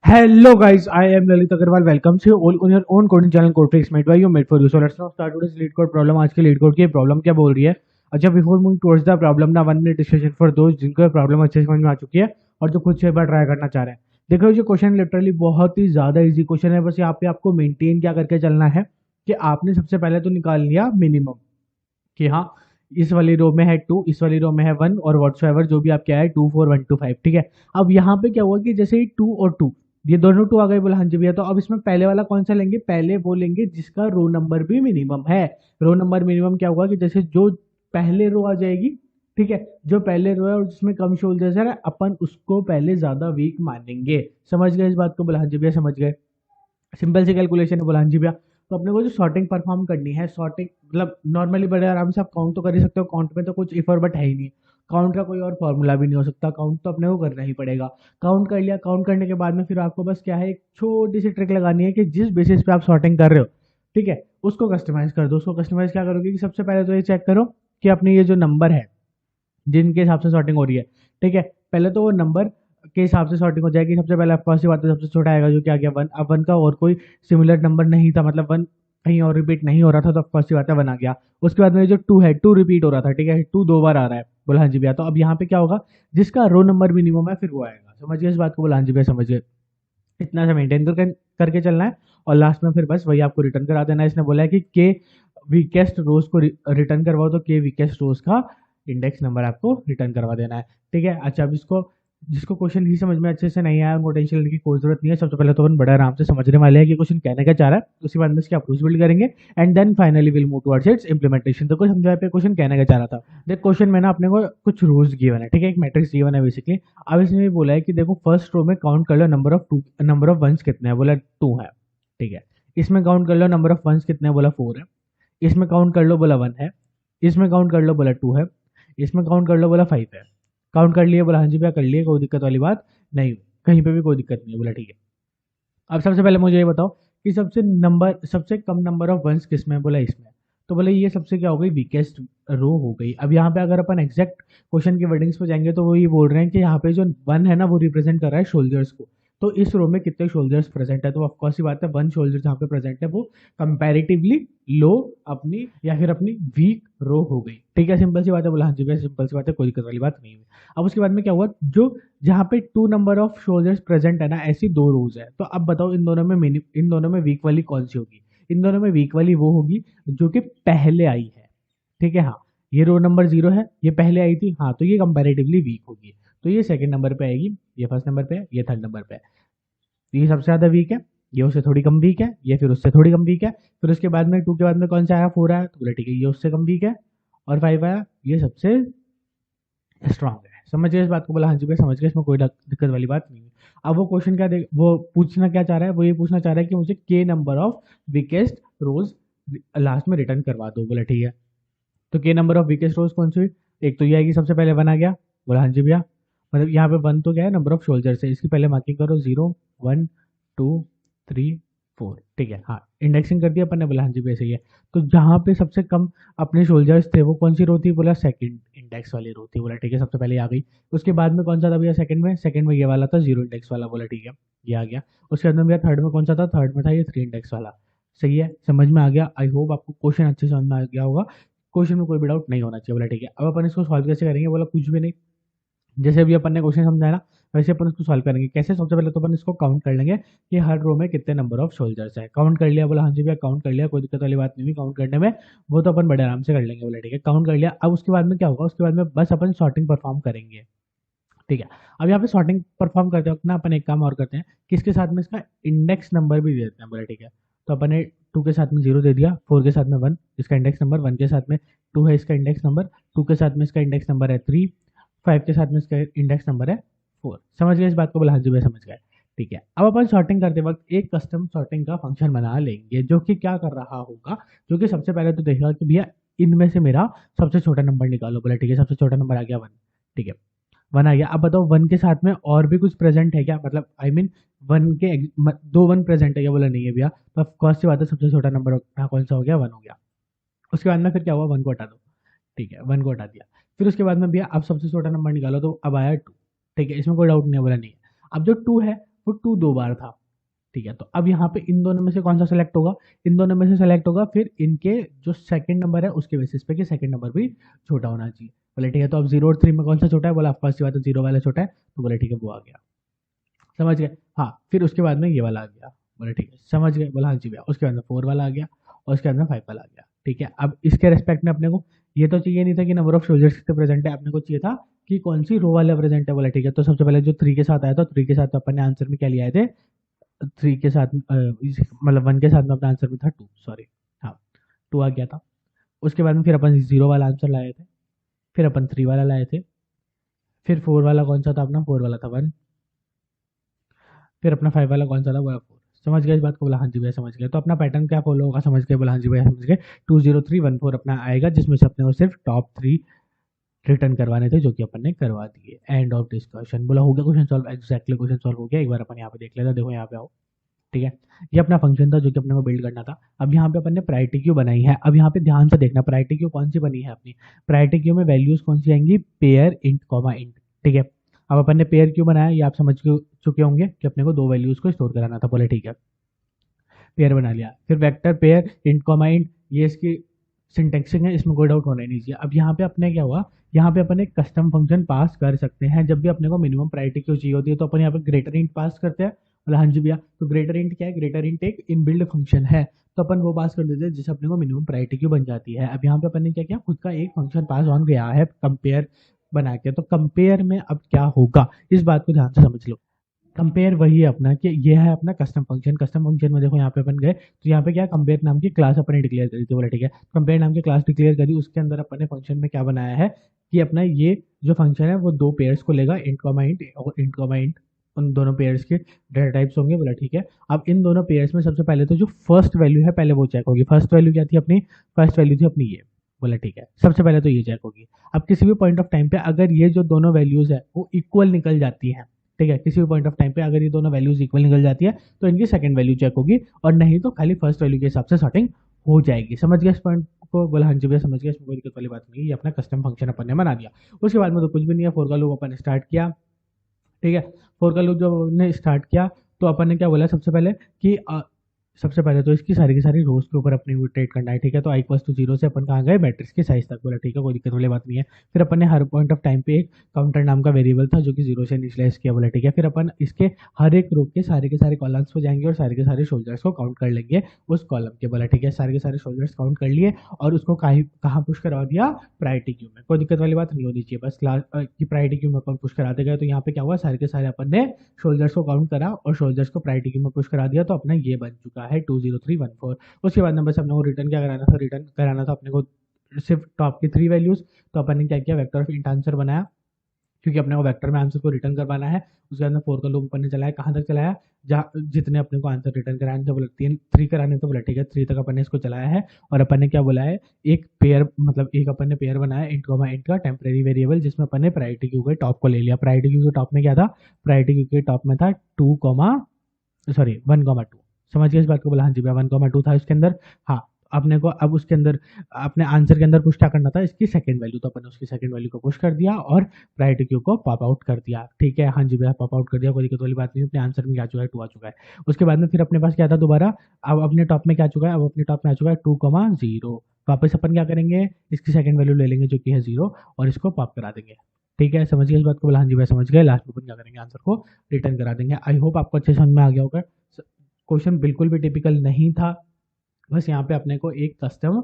Hello guys, I am Lalit Agarwal. Welcome to all on your own coding channel Codetricks made by you, made for you. So let's now start today's lead code problem. आज के lead code की problem क्या बोल रही है? अच्छा, before moving towards the problem ना 1 minute discussion for दोस्त जिनको प्रॉब्लम अच्छे से समझ में आ चुकी है और जो खुद से एक बार ट्राई करना चाह रहे हैं। देखो ये क्वेश्चन लिटरली बहुत ही ज्यादा इजी क्वेश्चन है। बस यहाँ पे आपको मेंटेन क्या करके चलना है कि आपने सबसे पहले तो निकाल लिया मिनिमम कि हाँ इस वाली रो में है 2, इस वाली रो में है 1 और व्हाटसोएवर जो भी आपके आए 2 4 1 2 5। ठीक है, अब यहाँ पे क्या हुआ कि जैसे ही 2 और 2 ये दोनों 2 आ गए, बोला हाँ जी भैया। तो अब इसमें पहले वाला कौन सा लेंगे? पहले वो लेंगे जिसका रो नंबर भी मिनिमम है। रो नंबर मिनिमम क्या होगा कि जैसे जो पहले रो आ जाएगी, ठीक है, जो पहले रो है और जिसमें कम शोल्डर्स है अपन उसको पहले ज्यादा वीक मानेंगे। समझ गए इस बात को? बोला हाँ जी भैया समझ गए। सिंपल सी कैलकुलेशन है, बोला हाँ जी भैया। तो अपने को जो सॉर्टिंग परफॉर्म करनी है, सॉर्टिंग मतलब नॉर्मली बड़े आराम से आप काउंट तो कर ही सकते हो। काउंट में तो कुछ इफ और बट है ही नहीं। काउंट का कोई और फॉर्मूला भी नहीं हो सकता। काउंट तो अपने को करना ही पड़ेगा। काउंट कर लिया, काउंट करने के बाद में फिर आपको बस क्या है, एक छोटी सी ट्रिक लगानी है कि जिस बेसिस पे आप सॉर्टिंग कर रहे हो, ठीक है, उसको कस्टमाइज कर दो। उसको कस्टमाइज क्या करोगे कि सबसे पहले तो ये चेक करो कि अपने ये जो नंबर है जिनके हिसाब से सॉर्टिंग हो रही है, ठीक है, पहले तो वो नंबर के हिसाब से सॉर्टिंग हो जाएगी। सबसे पहले आपको सी बात है, सबसे छोटा आएगा जो कि आ गया 1। अब 1 का और कोई सिमिलर नंबर नहीं था, मतलब 1 कहीं और रिपीट नहीं हो रहा था, तो ऑफकोर्स सी बात है 1 आ गया। उसके बाद में जो 2 है, 2 रिपीट हो रहा था, ठीक है, 2 दो बार आ रहा है। बोला हाँ जी भैया। तो अब यहाँ पे क्या होगा, जिसका रो नंबर मिनिमम है फिर वो आएगा। समझिए इस बात को? बोला हाँ जी भैया समझिए। इतना सा मेंटेन करके चलना है और लास्ट में फिर बस वही आपको रिटर्न करा देना है। इसने बोला है कि के वीकेस्ट रोज को रिटर्न करवाओ, तो के वीकेस्ट रोज का इंडेक्स नंबर आपको रिटर्न करवा देना है। ठीक है, अच्छा अब इसको जिसको क्वेश्चन ही समझ में अच्छे से नहीं आया उनको टेंशन लेने की कोई जरूरत नहीं है। सबसे पहले तो अपन बड़ा आराम से समझने वाले हैं कि क्वेश्चन कहने का चाह रहा है, उसके बाद में इसकी अप्रोच बिल्ड करेंगे and then finally will move towards its implementation. तो कुछ समझाए पे क्वेश्चन कहने का चाह रहा था। देख क्वेश्चन में ना अपने को कुछ रूल्स गिवन है, ठीक है, एक मैट्रिक्स गिवन है बेसिकली। अब इसने भी बोला है कि देखो फर्स्ट रो में काउंट कर लो नंबर ऑफ वंस कितने हैं, बोला 2 है, ठीक है। इसमें काउंट कर लो नंबर ऑफ वंस कितने हैं, बोला 4 है। इसमें काउंट कर लो, बोला 1 है। इसमें काउंट कर लो, बोला 2 है। इसमें काउंट कर लो, बोला 5 है। काउंट कर लिए, बोला हाँ जी भैया कर लिए, कोई दिक्कत वाली बात नहीं हुई, कहीं पे भी कोई दिक्कत नहीं है। बोला ठीक है। अब सबसे पहले मुझे ये बताओ कि सबसे कम नंबर ऑफ वंस किस में है, बोला इसमें। तो बोले ये सबसे क्या हो गई, वीकेस्ट रो हो गई। अब यहाँ पे अगर अपन एग्जैक्ट क्वेश्चन की वर्डिंग्स पे जाएंगे तो वो ये बोल रहे हैं कि यहाँ पे जो 1 है ना वो रिप्रेजेंट कर रहा है शोल्जर्स को। तो इस रो में कितने शोल्जर्स प्रेजेंट है, तो ऑफकोर्स ही बात है 1 शोल्जर जहाँ पे प्रेजेंट है वो कंपैरेटिवली लो अपनी या फिर अपनी वीक रो हो गई। ठीक है, सिंपल सी बात है। बोला हाँ जी भैया सिंपल सी बात है, कोई दिक्कत वाली बात नहीं है। अब उसके बाद में क्या हुआ, जो जहाँ पे 2 नंबर ऑफ शोल्डर्स प्रेजेंट है ना, ऐसी 2 रोज है। तो अब बताओ इन दोनों में वीक वाली कौन सी होगी? इन दोनों में वीक वाली वो होगी जो कि पहले आई है। ठीक है, हाँ, ये रो नंबर 0 है, ये पहले आई थी, हाँ, तो ये कंपैरेटिवली वीक होगी। तो ये सेकंड नंबर पे आएगी, ये फर्स्ट नंबर पे है, ये थर्ड नंबर पे है। तो ये सबसे ज्यादा वीक है, ये उससे थोड़ी कम वीक है, ये फिर उससे थोड़ी कम वीक है। फिर उसके बाद में 2 के बाद में कौन सा आया, 4 आया, तो बोला ठीक है ये उससे कम वीक है। और 5 आया, ये सबसे स्ट्रांग है। समझ गए इस बात को? बोला हाँ जी भाई समझ गए, इसमें कोई दिक्कत वाली बात नहीं है। अब वो क्वेश्चन क्या वो पूछना क्या चाह रहा है, वो ये पूछना चाह रहा है कि मुझे के नंबर ऑफ वीकेस्ट रोज लास्ट में रिटर्न करवा दो। बोला ठीक है। तो के नंबर ऑफ वीकेस्ट रोज कौन सी हुई? एक तो ये आएगी, सबसे पहले 1 आ गया। बोला हाँ जी भैया। मतलब यहाँ पे 1 तो क्या है, नंबर ऑफ शोल्जर्स है, इसकी पहले मार्किंग करो 0 1 2 3 4। ठीक है, हाँ, इंडेक्सिंग कर दिया अपन ने। बोला हाँ जी भैया सही है। तो जहाँ पे सबसे कम अपने शोल्जर्स थे वो कौन सी रो थी? बोला सेकंड इंडेक्स वाली रो थी। बोला ठीक है, सबसे पहले आ गई। उसके बाद में कौन सा था भैया सेकंड में ये वाला था 0 इंडेक्स वाला। बोला ठीक है, ये आ गया। उसके बाद में भैया थर्ड में कौन सा था? थर्ड में था ये 3 इंडेक्स वाला। सही है, समझ में आ गया। आई होप आपको क्वेश्चन अच्छे से समझ में आ गया होगा। क्वेश्चन में कोई भी डाउट नहीं होना चाहिए। बोला ठीक है। अब अपन इसको सॉल्व कैसे करेंगे? बोला कुछ भी नहीं, जैसे अभी अपन ने क्वेश्चन समझाया ना वैसे अपन इसको सॉल्व करेंगे। कैसे? सबसे पहले तो अपन इसको काउंट कर लेंगे कि हर रो में कितने नंबर ऑफ शोल्जर्स है। काउंट कर लिया, बोला हाँ जी भैया काउंट कर लिया, कोई दिक्कत वाली बात नहीं हुई काउंट करने में, वो तो अपन बड़े आराम से कर लेंगे। बोला ठीक है, काउंट कर लिया। अब उसके बाद में क्या होगा, उसके बाद में बस अपन सॉर्टिंग परफॉर्म करेंगे। ठीक है, अब यहाँ पे सॉर्टिंग परफॉर्म करते वक्त ना अपन एक काम और करते हैं कि इसके साथ में इसका इंडेक्स नंबर भी दे देते हैं। बोला ठीक है। तो अपन ने 2 के साथ में 0 दे दिया, 4 के साथ में 1 इसका इंडेक्स नंबर, 1 के साथ में 2 है इसका इंडेक्स नंबर, 2 के साथ में इसका इंडेक्स नंबर है 3, 5 के साथ में इसका इंडेक्स नंबर है 4। समझ गए इस बात को? बोला हाँ जी भाई समझ गए। ठीक है, अब अपन सॉर्टिंग करते वक्त एक कस्टम सॉर्टिंग का फंक्शन बना लेंगे जो कि क्या कर रहा होगा, जो कि सबसे पहले तो देखेगा कि भैया इनमें से मेरा सबसे छोटा नंबर निकालो। बोला ठीक है, सबसे छोटा नंबर आ गया 1। ठीक है, 1 आ गया। अब बताओ 1 के साथ में और भी कुछ प्रेजेंट है क्या, मतलब आई मीन 1 के 2 1 प्रेजेंट है क्या? बोला नहीं है भैया। तो कौन सी बात है, सबसे छोटा नंबर कौन सा हो गया, 1 हो गया। उसके बाद में फिर क्या हुआ, 1 को हटा दो। ठीक है, 1 को हटा दिया। फिर उसके बाद में भैया अब सबसे छोटा नंबर निकालो, तो अब आया 2। ठीक है, इसमें कोई डाउट नहीं है? बोला नहीं है। अब जो 2 है वो 2 2 बार था। ठीक है, तो अब यहाँ पे इन दोनों में से कौन सा सेलेक्ट होगा, इन दोनों में से सेलेक्ट होगा, फिर इनके जो सेकंड नंबर है उसके बेसिस पे कि सेकंड नंबर भी छोटा होना चाहिए। बोले ठीक है, तो अब 0 और 3 में कौन सा छोटा है, बोला फर्स्ट बात तो 0 वाला छोटा है, तो बोले ठीक है वो आ गया। समझ गए। हाँ, फिर उसके बाद में ये वाला आ गया। बोले ठीक है, समझ गए, बोला हाँ जी भैया। उसके बाद में 4 वाला आ गया और उसके बाद में 5 वाला आ गया। ठीक है, अब इसके रेस्पेक्ट में अपने को ये तो चाहिए नहीं था कि नंबर ऑफ सोल्जर्स कितने प्रेजेंट है, अपने को चाहिए था कि कौन सी रो वाला प्रेजेंट है। बोला ठीक है, तो सबसे पहले जो 3 के साथ आया था, 3 के साथ तो अपन ने आंसर में क्या लिया थे, 3 के साथ मतलब 1 के साथ में अपना आंसर में था 2, सॉरी, हाँ 2 आ गया था। उसके बाद में फिर अपन 0 वाला आंसर लाए थे, फिर अपन 3 वाला लाए थे, फिर 4 वाला कौन सा था अपना, 4 वाला था 1, फिर अपना 5 वाला कौन सा था, बोला 4। समझ गए इस बात को, बोला हाँ जी भैया समझ गए। तो अपना पैटर्न क्या फॉलो होगा, समझ गए, बोला हाँ जी भैया समझ गए। 20314 अपना आएगा, जिसमें से अपने को सिर्फ टॉप 3 रिटर्न करवाने थे, जो कि अपन ने करवा दिए। End of discussion. बोला हो गया question solve, exactly question solve हो गया। एक बार अपन यहाँ पे देख लेते हैं, देखो यहाँ पे आओ। ठीक है, ये अपना फंक्शन था जो कि अपने को बिल्ड करना था। अब यहाँ पे अपन ने प्रायोरिटी क्यू बनाई है। अब यहाँ पे ध्यान से देखना, प्रायोरिटी क्यू कौन सी बनी है अपनी, प्रायोरिटी क्यू में वैल्यूज कौन सी आएंगी, पेयर इंट कॉमा इंट। ठीक है, अब अपन ने पेयर क्यू बनाया, ये आप समझ चुके होंगे कि अपने को 2 वैल्यूज को स्टोर कराना था। बोले ठीक है, पेयर बना लिया। फिर vector pair int comma int, ये इसकी सिंटेक्सिंग है, इसमें कोई डाउट होना ही नहीं चाहिए। अब यहाँ पे अपने क्या हुआ, यहाँ पे अपन एक कस्टम फंक्शन पास कर सकते हैं। जब भी अपने को मिनिमम प्रायोरिटी क्यों चाहिए होती है, तो अपन यहाँ पे ग्रेटर इंट पास करते हैं। बोला हाँ जी भैया, तो ग्रेटर इंट क्या है, ग्रेटर इंट एक इनबिल्ड फंक्शन है, तो अपन वो पास कर देते हैं जिससे अपने को मिनिमम प्रायोरिटी क्यों बन जाती है। अब यहाँ पे अपन ने क्या किया, खुद का एक फंक्शन पास ऑन गया है कंपेयर बना के। तो कंपेयर में अब क्या होगा, इस बात को ध्यान से समझ लो। कंपेयर वही है अपना कि ये है अपना कस्टम फंक्शन। कस्टम फंक्शन में देखो यहाँ पे अपन गए, तो यहाँ पे क्या, कंपेयर नाम की क्लास अपन ने डिक्लेयर करी थी। बोला ठीक है, कंपेयर नाम की क्लास डिक्लेयर करी, उसके अंदर अपन ने फंक्शन में क्या बनाया है कि अपना ये जो फंक्शन है वो 2 पेयर्स को लेगा, इंट कॉमा इंट और इंट कॉमा इंट, उन दोनों पेयर्स के डेटा टाइप्स होंगे। बोला ठीक है, अब इन दोनों पेयर्स में सबसे पहले तो जो फर्स्ट वैल्यू है पहले वो चेक होगी। फर्स्ट वैल्यू क्या थी अपनी, फर्स्ट वैल्यू थी अपनी ये। बोला ठीक है, सबसे पहले तो ये चेक होगी। अब किसी भी पॉइंट ऑफ टाइम पे अगर ये जो दोनों वैल्यूज है वो इक्वल निकल जाती है, ठीक है, किसी भी पॉइंट ऑफ टाइम पे अगर ये दोनों वैल्यूज इक्वल निकल जाती है, तो इनकी सेकंड वैल्यू चेक होगी, और नहीं तो खाली फर्स्ट वैल्यू के हिसाब से सॉर्टिंग हो जाएगी। समझ गया इस पॉइंट को, बोला हाँ जी भैया समझ गया, इसमें कोई दिक्कत वाली बात नहीं है। ये अपना कस्टम फंक्शन अपन ने बना दिया। उसके बाद में तो कुछ भी नहीं है, फोर का लूप अपन स्टार्ट किया। ठीक है, फोर का लूप जब हमने स्टार्ट किया, तो अपन ने क्या बोला सबसे पहले कि सबसे पहले तो इसकी सारी की सारी रोज के ऊपर अपने इटरेट करना है। ठीक है, तो आई इक्वल्स टू 0 से अपन कहाँ गए, मैट्रिक्स के साइज तक। बोला ठीक है, कोई दिक्कत वाली बात नहीं है। फिर अपन ने हर पॉइंट ऑफ टाइम पे एक काउंटर नाम का वेरिएबल था जो कि 0 से इनिशियलाइज किया। बोला ठीक है, फिर अपन इसके हर एक रो के सारे कॉलम्स पे जाएंगे और सारे के सारे शोल्डर्स को काउंट कर लेंगे उस कॉलम के। बोला ठीक है, सारे के सारे शोल्डर्स काउंट कर लिए और उसको कहाँ पुश करवा दिया, प्रायोरिटी क्यू में। कोई दिक्कत वाली बात नहीं होनी चाहिए, बस क्लास की प्रायोरिटी क्यू में अपन पुश कराते गए। तो यहाँ पे क्या हुआ, सारे के सारे अपन ने शोल्डर्स को काउंट करा और शोल्डर्स को प्रायोरिटी क्यू में पुश करा दिया, तो अपना ये बन चुका है 20314। उसके बाद नंबर से अपने को रिटर्न क्या कराना था, रिटर्न कराना था अपने को सिर्फ टॉप की 3 वैल्यूज। तो अपन ने क्या किया, वेक्टर ऑफ इंट आंसर बनाया, क्योंकि अपने को वेक्टर में आंसर को रिटर्न करवाना है। उसके बाद में 4 का लूप अपन ने चलाया, कहाँ तक चलाया, जहाँ जितने अपने को आंसर रिटर्न कराने थे। बोला 3 कराने थे। बोला ठीक है, 3 तक अपन ने इसको चलाया है। और अपन ने क्या बोला है, एक पेयर, मतलब एक अपन ने पेयर बनाया इंट कॉमा इंट का टेम्परेरी वेरिएबल, जिसमें अपन ने प्रायोरिटी क्यू के टॉप को ले लिया। प्रायोरिटी क्यू के टॉप में क्या था, प्रायोरिटी क्यू के टॉप में था 2 कॉमा सॉरी 1,2। समझ गए इस बात को, बोला हाँ जी भैया 1,2 था इसके अंदर। हाँ, अपने को अब उसके अंदर अपने आंसर के अंदर पुश क्या करना था, इसकी सेकंड वैल्यू, तो अपन ने उसकी सेकंड वैल्यू को पुश कर दिया और प्रायोरिटी क्यू को पॉप आउट कर दिया। ठीक है, हाँ जी भैया पॉप आउट कर दिया, कोई दिक्कत वाली बात नहीं। अपने आंसर में क्या आ चुका है, 2 आ चुका है। उसके बाद में फिर अपने पास क्या था दोबारा, अब अपने टॉप में क्या आ चुका है, अब अपने टॉप में आ चुका है 2,0। वापस अपन क्या करेंगे, इसकी सेकंड वैल्यू ले लेंगे जो कि है 0 और इसको पॉप करा देंगे। ठीक है, समझ गए इस बात को, बोला हाँ जी भैया समझ गए। लास्ट में अपन क्या करेंगे, आंसर को रिटर्न करा देंगे। आई होप आपको अच्छे समझ में आ गया होगा। क्वेश्चन बिल्कुल भी टिपिकल नहीं था, बस यहाँ पे अपने को एक कस्टम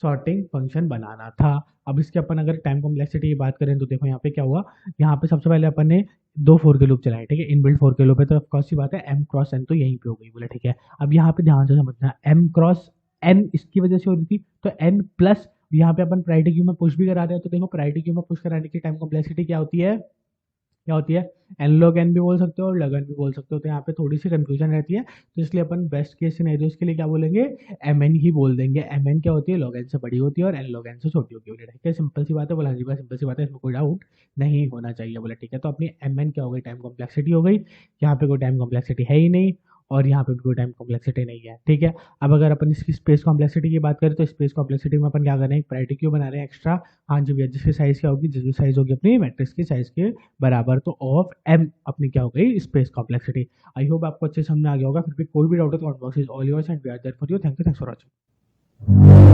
सॉर्टिंग फंक्शन बनाना था। अब इसके अपन अगर टाइम कॉम्प्लेक्सिटी की बात करें, तो देखो यहाँ पे क्या हुआ, यहाँ पे सबसे पहले अपन ने 2 फोर के लूप चलाए। ठीक है, इनबिल्ट फोर के लूप है, तो ऑफकोर्स सी बात है एम क्रॉस एन तो यहीं पे हो गई। बोले ठीक है, अब यहाँ पे ध्यान से समझना, एम क्रॉस एन इसकी वजह से हो रही थी, तो एन प्लस यहाँ पे अपन प्रायोरिटी क्यू में पुश भी करा रहे हैं। तो देखो प्रायोरिटी क्यू में पुश कराने की टाइम कॉम्प्लेक्सिटी क्या होती है, क्या होती है, एन लॉग एन भी बोल सकते हो और लग एन भी बोल सकते हो। तो यहाँ पे थोड़ी सी कंफ्यूजन रहती है, तो इसलिए अपन बेस्ट केस सिनेरियोस के लिए क्या बोलेंगे, एम एन ही बोल देंगे। एम एन क्या होती है, लॉग एन से बड़ी होती है और एन लॉग एन से छोटी होती है। बोले ठीक है, सिंपल सी बात है, बोला जी बात सिंपल सी बात है, इसमें कोई डाउट नहीं होना चाहिए। बोला ठीक है, तो अपनी एम एन क्या हो गई, टाइम कॉम्प्लेक्सिटी हो गई। यहाँ पे कोई टाइम कॉम्प्लेक्सिटी है ही नहीं। और यहाँ पे भी कोई टाइम कॉम्प्लेक्सिटी नहीं है, ठीक है। अब अगर अपन इसकी स्पेस कॉम्प्लेक्सिटी की बात करें तो स्पेस कॉम्प्लेक्सिटी में अपन क्या कर रहे हैं, एक प्रायोरिटी क्यू बना रहे हैं एक्स्ट्रा। हाँ जी भैया, जिसकी साइज क्या होगी, जिसकी साइज होगी अपनी मैट्रिक्स की साइज के बराबर, तो ऑफ एम अपनी क्या हो गई, स्पेस कॉम्प्लेक्सिटी। आई होप आपको अच्छे समझ में आ गया होगा। फिर भी कोई भी डाउट है तो comment box is all yours and we are there for you. Thank you, thanks for watching.